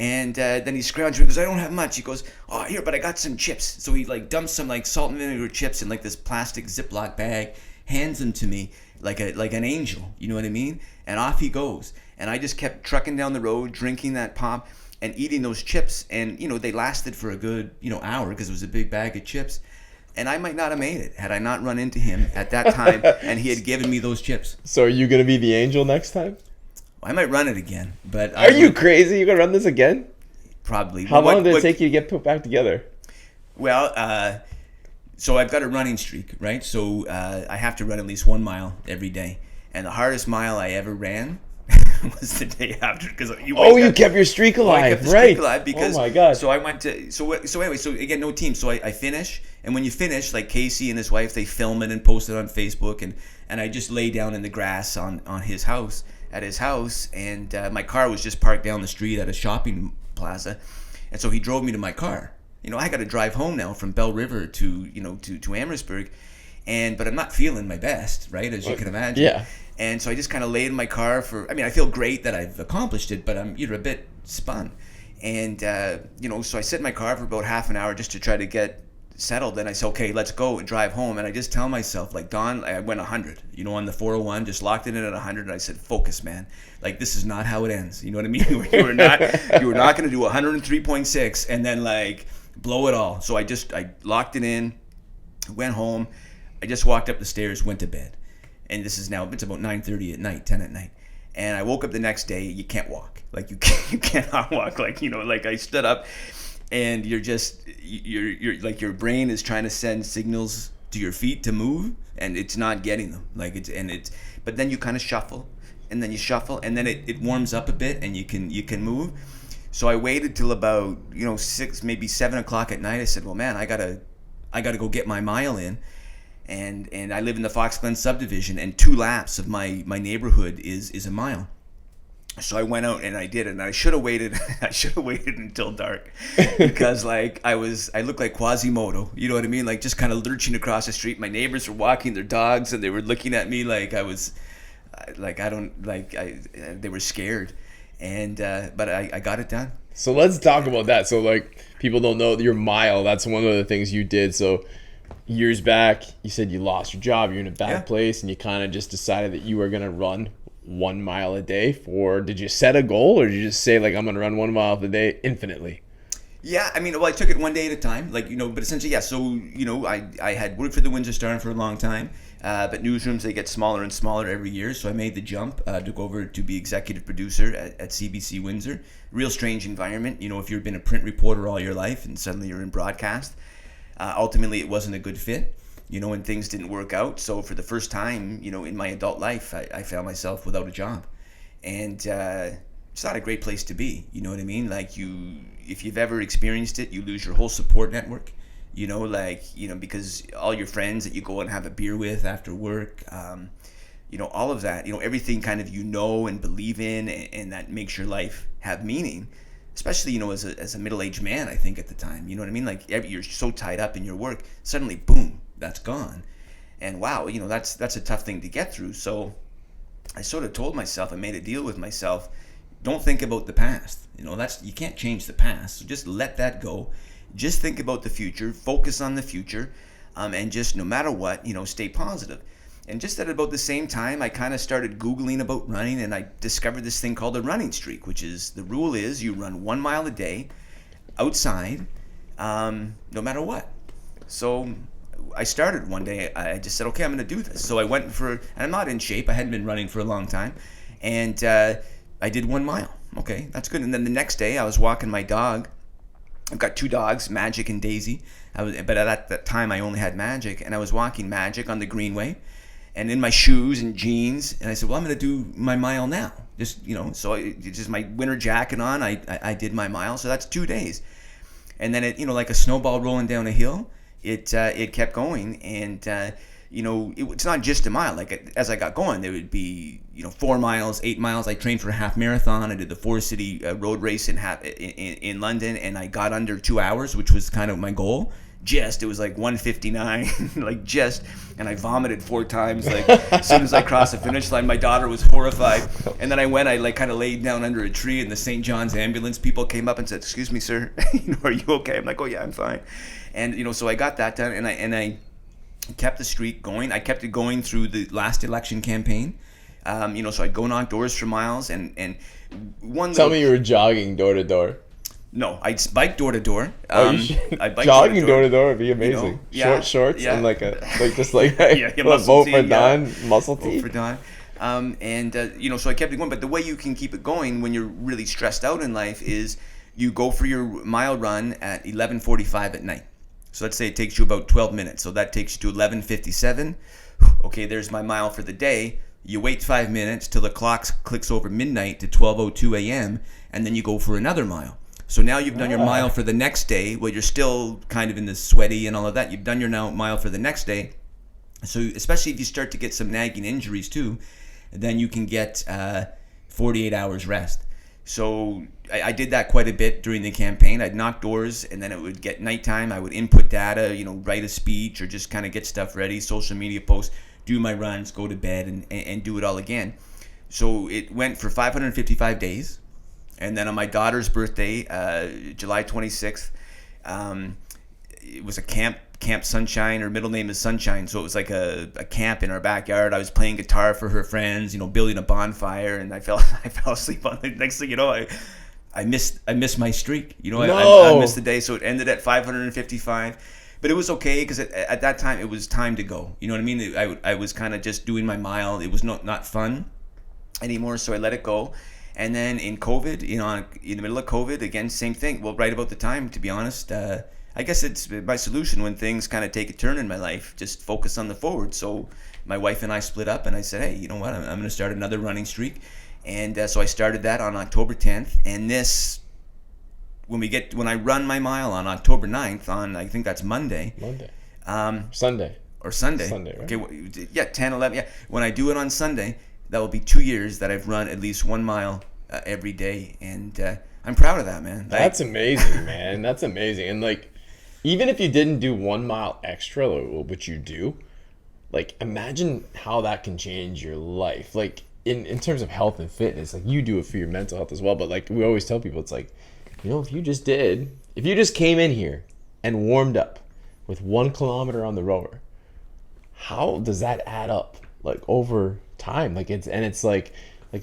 And then he scrounges. He goes, I don't have much. He goes, here, but I got some chips. So he dumps some salt and vinegar chips in this plastic Ziploc bag, hands them to me like an angel. You know what I mean? And off he goes. And I just kept trucking down the road, drinking that pop and eating those chips. And they lasted for a good hour, because it was a big bag of chips. And I might not have made it had I not run into him at that time and he had given me those chips. So are you gonna be the angel next time? I might run it again, but are you crazy? You gonna run this again? Probably. How long did it take you to get put back together? Well, so I've got a running streak, right? So I have to run at least 1 mile every day, and the hardest mile I ever ran was the day after, because you kept your streak alive, I kept the right? streak alive because, oh my god! So I went to so anyway. So again, no team. So I finish, and when you finish, Casey and his wife, they film it and post it on Facebook, and I just lay down in the grass on his house. At his house, and my car was just parked down the street at a shopping plaza, and so he drove me to my car. I got to drive home now from Bell River to Amherstburg, but I'm not feeling my best, right, as you can imagine. Yeah. And so I just kind of laid in my car I feel great that I've accomplished it, but I'm a bit spun, and so I sit in my car for about half an hour just to try to get settled. Then I said, okay, let's go and drive home. And I just tell myself, Don, I went 100, on the 401, just locked it in at 100. And I said, focus, man. This is not how it ends. You know what I mean? You were not going to do 103.6 and then blow it all. So I locked it in, went home. I just walked up the stairs, went to bed. And this is now, it's about 9:30 at night, 10 at night. And I woke up the next day, you can't walk. You cannot walk. I stood up. And you're your brain is trying to send signals to your feet to move, and it's not getting them. But then you kind of shuffle, and then you shuffle, and then it warms up a bit, and you can move. So I waited till about 6, maybe 7 o'clock at night. I said, well, man, I gotta go get my mile in, and I live in the Fox Glen subdivision, and 2 laps of my neighborhood is a mile. So I went out and I did it, and I should have waited. I should have waited until dark, because I looked like Quasimodo. You know what I mean? Just kind of lurching across the street. My neighbors were walking their dogs, and they were looking at me like I was, they were scared, and but I got it done. So let's talk about that. So people don't know your mile. That's one of the things you did. So years back, you said you lost your job. You're in a bad place, and you kind of just decided that you were gonna run 1 mile a day. Did you set a goal, or did you just say I'm gonna run 1 mile a day infinitely? Yeah, I mean, well, I took it one day at a time, like, but essentially, yeah. So, I had worked for the Windsor Star for a long time, but newsrooms, they get smaller and smaller every year. So I made the jump, took over to be executive producer at CBC Windsor. Real strange environment, if you've been a print reporter all your life and suddenly you're in broadcast. Ultimately, it wasn't a good fit, and things didn't work out. So for the first time, in my adult life, I found myself without a job. And it's not a great place to be, you know what I mean? Like, if you've ever experienced it, you lose your whole support network, because all your friends that you go and have a beer with after work, all of that, everything kind of and believe in, and that makes your life have meaning, especially, as a middle-aged man, I think, at the time, you know what I mean? Like, you're so tied up in your work, suddenly, boom, that's gone. And wow, that's a tough thing to get through. So I sort of told myself, I made a deal with myself, don't think about the past. You can't change the past. So just let that go. Just think about the future, focus on the future, and just no matter what, stay positive. And just at about the same time, I kind of started Googling about running, and I discovered this thing called a running streak, which is, the rule is you run 1 mile a day outside, no matter what. So I started one day, I just said, okay, I'm going to do this. So I went and I'm not in shape, I hadn't been running for a long time, and I did 1 mile. Okay, that's good. And then the next day I was walking my dog. I've got 2 dogs, Magic and Daisy. But at that time I only had Magic, and I was walking Magic on the Greenway, and in my shoes and jeans. And I said, well, I'm going to do my mile now. So just my winter jacket on. I did my mile. So that's 2 days. And then it, like a snowball rolling down a hill, it kept going. And it's not just a mile. Like, as I got going, there would be 4 miles, 8 miles. I trained for a half marathon. I did the 4-city road race in London, and I got under 2 hours, which was kind of my goal. It was like 1:59, and I vomited 4 times. Like, as soon as I crossed the finish line, my daughter was horrified. And then I kind of laid down under a tree, and the St. John's ambulance people came up and said, "Excuse me, sir, are you okay?" I'm like, "Oh yeah, I'm fine." And so I got that done, and I kept the streak going. I kept it going through the last election campaign. So I'd go knock doors for miles, and one. Tell me you were jogging door to door. No, I'd bike door to door. Jogging door to door would be amazing. Short shorts and like just a vote for Don, muscle tee. Vote for Don. So I kept it going. But the way you can keep it going when you're really stressed out in life is you go for your mile run at 11:45 at night. So let's say it takes you about 12 minutes. So that takes you to 11:57. Okay, there's my mile for the day. You wait 5 minutes till the clock clicks over midnight to 12:02 a.m. and then you go for another mile. So now you've done your mile for the next day. Well, you're still kind of in the sweaty and all of that. You've done your mile for the next day. So especially if you start to get some nagging injuries too, then you can get 48 hours rest. So I did that quite a bit during the campaign. I'd knock doors, and then it would get nighttime. I would input data, write a speech or just kind of get stuff ready, social media posts, do my runs, go to bed, and do it all again. So it went for 555 days. And then on my daughter's birthday, July 26th, it was a Camp Sunshine. Her middle name is Sunshine, so it was like a camp in our backyard. I was playing guitar for her friends, building a bonfire, and I fell asleep on it. Next thing you know, I missed my streak. I missed the day, so it ended at 555. But it was okay because at that time it was time to go. You know what I mean? I was kind of just doing my mile. It was not fun anymore, so I let it go. And then in COVID, in the middle of COVID, again, same thing. Well, right about the time, to be honest, I guess it's my solution when things kind of take a turn in my life, just focus on the forward. So my wife and I split up, and I said, hey, you know what, I'm going to start another running streak. And so I started that on October 10th. And when I run my mile on October 9th, I think that's Monday. Sunday. Or Sunday. Sunday, right? Okay, 10, 11, yeah. When I do it on Sunday, that will be 2 years that I've run at least 1 mile every day, and I'm proud of that, man. That's amazing, man. That's amazing. And even if you didn't do 1 mile extra, which you do, imagine how that can change your life. In terms of health and fitness, you do it for your mental health as well. But we always tell people, it's if you just came in here and warmed up with 1 kilometer on the rower, how does that add up over time? It's like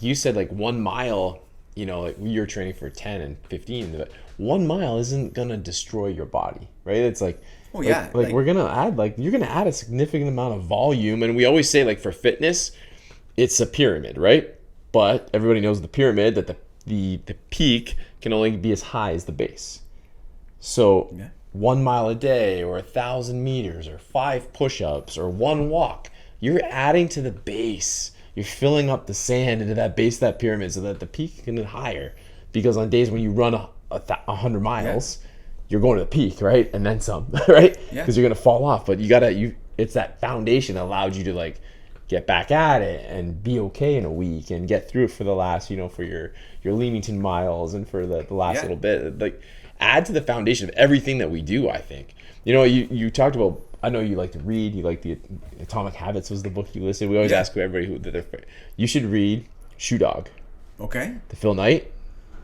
you said, 1 mile, you're training for 10 and 15, but 1 mile isn't gonna destroy your body, right? It's like, Oh, yeah, like like- we're gonna add, like you're gonna add a significant amount of volume, and we always say like for fitness, it's a pyramid, right? But everybody knows the pyramid that the peak can only be as high as the base. So Yeah. 1 mile a day, or 1,000 meters, or 5 push-ups, or 1 walk, you're adding to the base. You're filling up the sand into that base of that pyramid so that the peak can get higher. Because on days when you run 100 miles, you're going to the peak, right? And then some, right? Yeah. Because you're gonna fall off. But it's that foundation that allowed you to like get back at it and be okay in a week and get through it for the last, for your Leamington miles and for the last Yeah. little bit. Like, add to the foundation of everything that we do, I think. You talked about, I know you like to read, you like the Atomic Habits was the book you listed. We always ask everybody you should read Shoe Dog, Okay. the Phil Knight.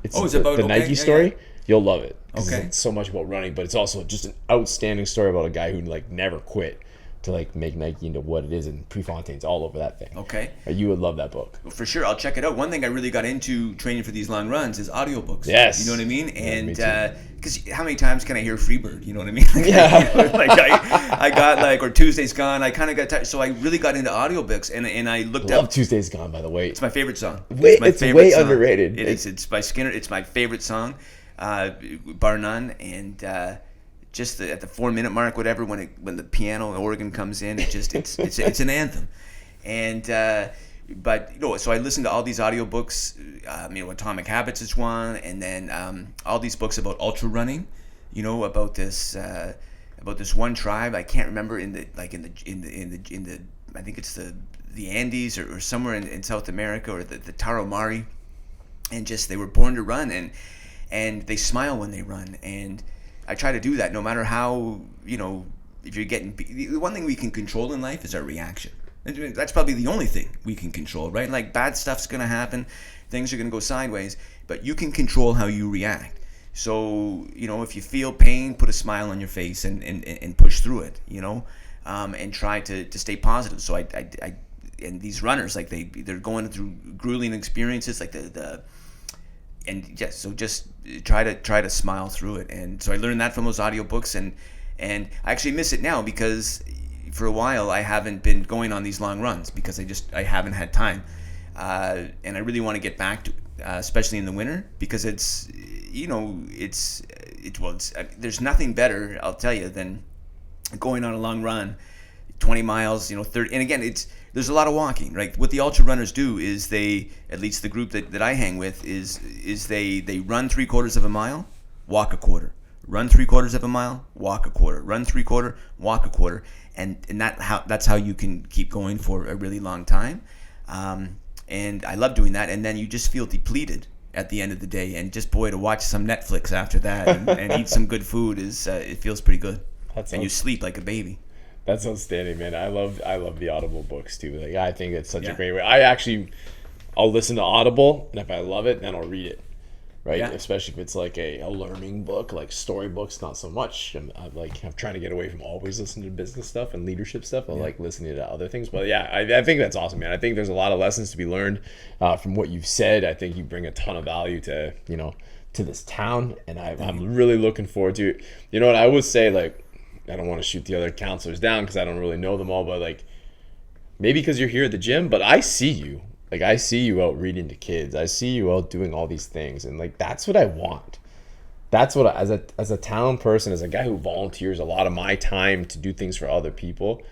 It's the about Nike yeah, story. yeah. You'll love it. 'Cause Okay. It's so much about running, but it's also just an outstanding story about a guy who like never quit to like make Nike into what it is, and Prefontaine's all over that thing. Okay. You would love that book. For sure, I'll check it out. One thing I really got into training for these long runs is audiobooks. Yes. You know what I mean? Yeah, And me too. because how many times can I hear Freebird? You know what I mean? Like, Yeah. I got like, or Tuesday's Gone. I kind of got tired. So I really got into audiobooks, and I looked Love up. Tuesday's Gone, by the way. It's my favorite song. It's my it's favorite way song. underrated. It is. It's by Skinner. It's my favorite song, bar none. And just at the 4-minute mark, whatever, when the piano and organ comes in, it's an anthem. And but so I listened to all these audiobooks. Atomic Habits is one, and then all these books about ultra running. About this one tribe. I can't remember in the I think it's the Andes or somewhere in South America, or the Tarahumara, and just they were born to run, and they smile when they run. And I try to do that no matter how, if you're getting, the one thing we can control in life is our reaction. And that's probably the only thing we can control, right? Like, bad stuff's going to happen, things are going to go sideways, but you can control how you react. So, if you feel pain, put a smile on your face and push through it, and try to stay positive. So I and these runners, like they're going through grueling experiences, like so just try to smile through it. And so I learned that from those audiobooks, and I actually miss it now, because for a while I haven't been going on these long runs because I haven't had time, and I really want to get back to it, especially in the winter, because it's there's nothing better, I'll tell you, than going on a long run, 20 miles, 30, and again, there's a lot of walking, right? What the ultra runners do is they, at least the group that I hang with, is they run 3/4 of a mile, walk a quarter, run 3/4 of a mile, walk a quarter, run 3/4, walk a quarter, and that's how you can keep going for a really long time. And I love doing that, and then you just feel depleted at the end of the day, and just, boy, to watch some Netflix after that and eat some good food it feels pretty good. And you sleep like a baby. That's outstanding, man. I love the Audible books too. Like, I think it's such a Yeah. great way. I'll listen to Audible, and if I love it, then I'll read it. Right? Yeah. Especially if it's like a learning book, like storybooks, not so much. I'm trying to get away from always listening to business stuff and leadership stuff. I like listening to other things. But yeah, I think that's awesome, man. I think there's a lot of lessons to be learned from what you've said. I think you bring a ton of value to this town, and I'm really looking forward to it. You know what I would say, like, I don't want to shoot the other counselors down because I don't really know them all, but like, maybe because you're here at the gym, but I see you. Like, I see you out reading to kids. I see you out doing all these things. And like, that's what I want. That's what as a town person, as a guy who volunteers a lot of my time to do things for other people,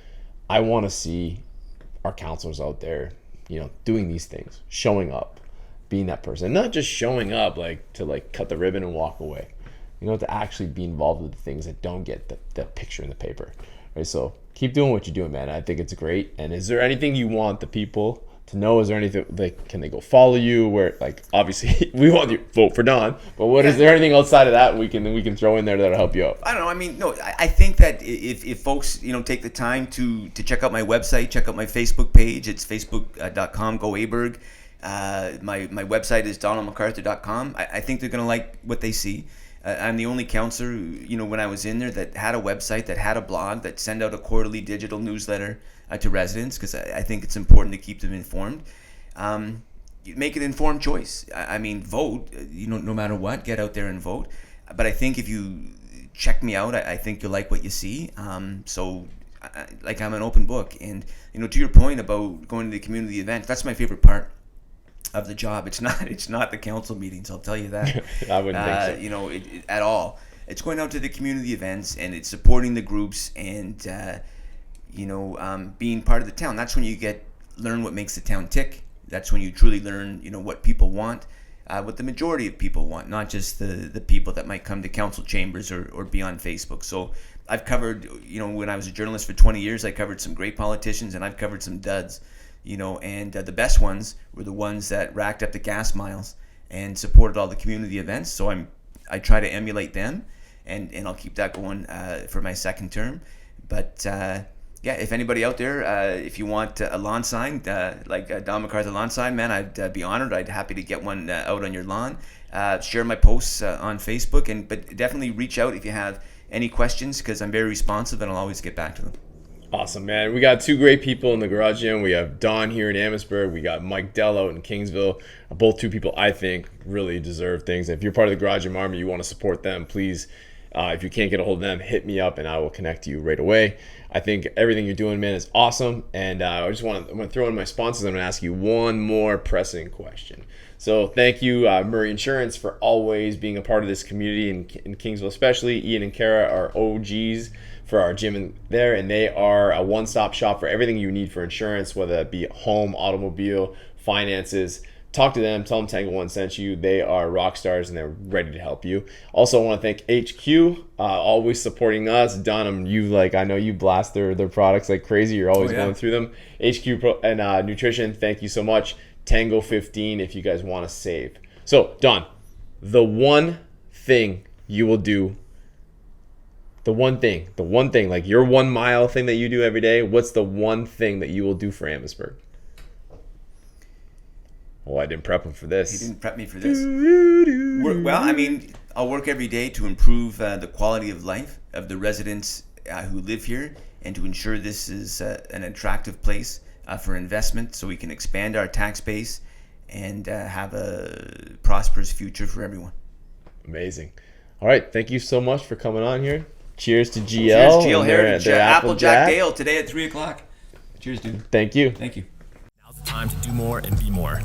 I want to see our counselors out there, doing these things, showing up, being that person. Not just showing up like to like cut the ribbon and walk away. To actually be involved with the things that don't get the picture in the paper. Right? So keep doing what you're doing, man. I think it's great. And is there anything you want the people to know? Is there anything, like, can they go follow you? Where, like, obviously we want you to vote for Don, but is there anything outside of that we can throw in there that'll help you out? I don't know. I mean, no, I think that if folks, take the time to check out my website, check out my Facebook page, it's facebook.com, go Aberg. My website is donaldmacarthur.com. I think they're going to like what they see. I'm the only counselor, when I was in there, that had a website, that had a blog, that send out a quarterly digital newsletter to residents, because I think it's important to keep them informed. Make an informed choice. I mean, vote, no matter what, get out there and vote. but I think if you check me out, I think you'll like what you see. Like I'm an open book, and to your point about going to the community event, that's my favorite part of the job. It's not the council meetings, I'll tell you that. I wouldn't think so. At all. It's going out to the community events, and it's supporting the groups, and being part of the town. That's when you learn what makes the town tick. That's when you truly learn what people want, what the majority of people want, not just the people that might come to council chambers or be on Facebook. So I've covered, when I was a journalist for 20 years, I covered some great politicians, and I've covered some duds, and the best ones were the ones that racked up the gas miles and supported all the community events. So I try to emulate them, and I'll keep that going for my second term. But if anybody out there, if you want a lawn sign, like Don McArthur lawn sign, man, I'd be honored. I'd happy to get one out on your lawn. Share my posts on Facebook, but definitely reach out if you have any questions, because I'm very responsive and I'll always get back to them. Awesome, man. We got two great people in the garage gym. We have Don here in Amherstburg. We got Mike Dell out in Kingsville. Both two people I think really deserve things. If you're part of the garage gym army, you want to support them, please. If you can't get a hold of them, hit me up and I will connect you right away. I think everything you're doing, man, is awesome. And I'm going to throw in my sponsors. I'm going to ask you one more pressing question. So thank you, Murray Insurance, for always being a part of this community in Kingsville, especially. Ian and Kara are OGs for our gym in there, and they are a one-stop shop for everything you need for insurance, whether that be home, automobile, finances. Talk to them, tell them Tango One sent you. They are rock stars and they're ready to help you. Also, I want to thank HQ, always supporting us. Don, I know you blast their products like crazy. You're always going through them. HQ and Nutrition, thank you so much. Tango 15 if you guys want to save. So, Don, the one thing you will do, the one thing, like your 1 mile thing that you do every day, what's the one thing that you will do for Amherstburg? Oh, I didn't prep him for this. He didn't prep me for this. Well, I'll work every day to improve the quality of life of the residents who live here, and to ensure this is an attractive place for investment, so we can expand our tax base and have a prosperous future for everyone. Amazing. All right, thank you so much for coming on here. Cheers to GL. Cheers, GL Heritage. Applejack Dale today at 3 o'clock. Cheers, dude. Thank you. Thank you. Now's the time to do more and be more.